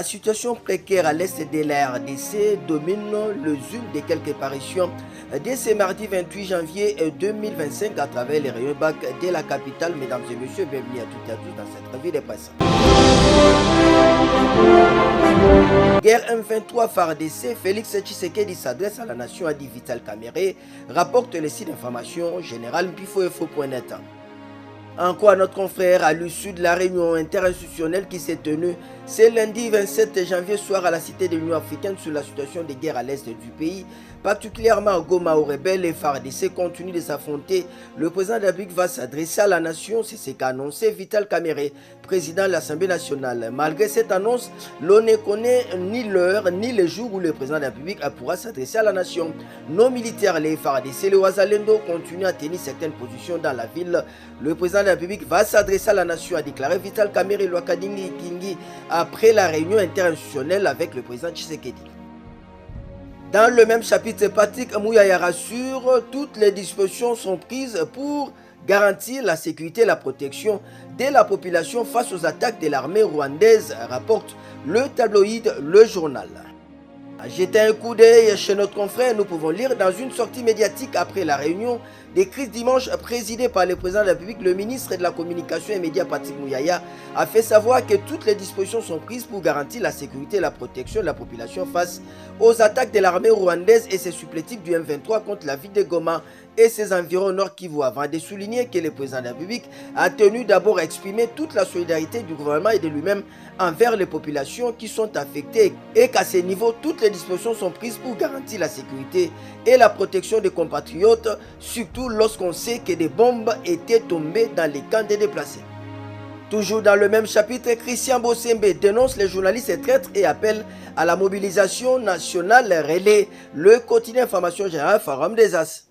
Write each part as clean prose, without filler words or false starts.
La situation précaire à l'est de la RDC domine le zoom de quelques parutions dès ce mardi 28 janvier 2025 à travers les rayons bac de la capitale. Mesdames et messieurs, bienvenue à toutes et à tous dans cette revue de presse. Guerre M23 FARDC, Félix Tshisekedi s'adresse à la nation, a dit Vital Kamerhe, rapporte le site d'information générale mpifoinfo.net. En quoi notre confrère, à l'issue de la réunion interinstitutionnelle qui s'est tenue ce lundi 27 janvier soir à la cité de l'Union africaine sur la situation de guerre à l'est du pays, particulièrement à Goma aux rebelles et FARDC continuent de s'affronter, le président de la République va s'adresser à la nation, c'est ce qu'a annoncé Vital Kamerhe, président de l'Assemblée nationale. Malgré cette annonce, l'on ne connaît ni l'heure ni le jour où le président de la République pourra s'adresser à la nation. Nos militaires, les FARDC et les Wazalendo continuent à tenir certaines positions dans la ville. Le président de la République va s'adresser à la nation, a déclaré Vital Kamerhe Lwakadingi Kingi après la réunion interinstitutionnelle avec le président Tshisekedi. Dans le même chapitre, Patrick Muyaya rassure, toutes les dispositions sont prises pour garantir la sécurité et la protection de la population face aux attaques de l'armée rwandaise, rapporte le tabloïd Le Journal. À jeter un coup d'œil chez notre confrère, nous pouvons lire dans une sortie médiatique après la réunion des crises dimanche présidée par le président de la République, le ministre de la Communication et Médias Patrick Muyaya a fait savoir que toutes les dispositions sont prises pour garantir la sécurité et la protection de la population face aux attaques de l'armée rwandaise et ses supplétifs du M23 contre la ville de Goma et ses environs au Nord Kivu, avant de souligner que le président de la République a tenu d'abord à exprimer toute la solidarité du gouvernement et de lui-même envers les populations qui sont affectées et qu'à ce niveau, toutes les dispositions sont prises pour garantir la sécurité et la protection des compatriotes, surtout lorsqu'on sait que des bombes étaient tombées dans les camps des déplacés. Toujours dans le même chapitre, Christian Bossembe dénonce les journalistes traîtres et appelle à la mobilisation nationale relais. Le quotidien Information Générale Forum des As.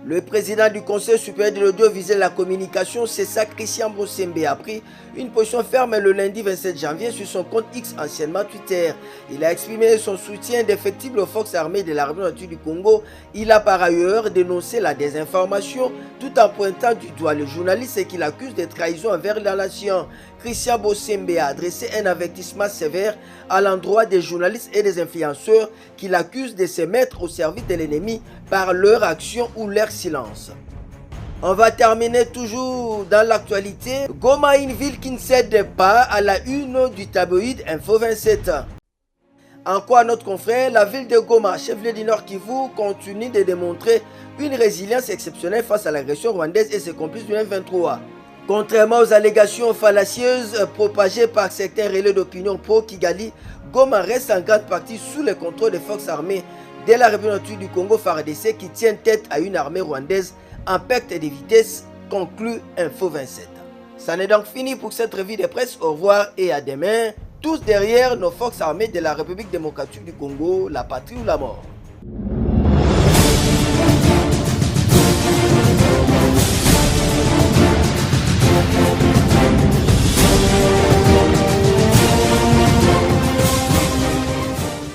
Le président du Conseil supérieur de l'audiovisuel et la communication, c'est ça, Christian Bossembe, a pris une position ferme le lundi 27 janvier sur son compte X, anciennement Twitter. Il a exprimé son soutien indéfectible aux forces armées de l'armée nationale du Congo. Il a par ailleurs dénoncé la désinformation tout en pointant du doigt le journaliste qu'il accuse de trahison envers la nation. Christian Bossembe a adressé un avertissement sévère à l'endroit des journalistes et des influenceurs qu'il accuse de se mettre au service de l'ennemi par leur action ou leur silence. On va terminer toujours dans l'actualité. Goma, une ville qui ne cède pas, à la une du tabloïd Info 27. En quoi notre confrère, la ville de Goma, chef-lieu du Nord Kivu, continue de démontrer une résilience exceptionnelle face à l'agression rwandaise et ses complices du M23. Contrairement aux allégations fallacieuses propagées par certains relais d'opinion pro-Kigali, Goma reste en grande partie sous le contrôle des forces armées de la République du Congo FARDC qui tiennent tête à une armée rwandaise en perte de vitesse, conclut Info 27. Ça n'est donc fini pour cette revue de presse. Au revoir et à demain, tous derrière nos forces armées de la République démocratique du Congo, la patrie ou la mort.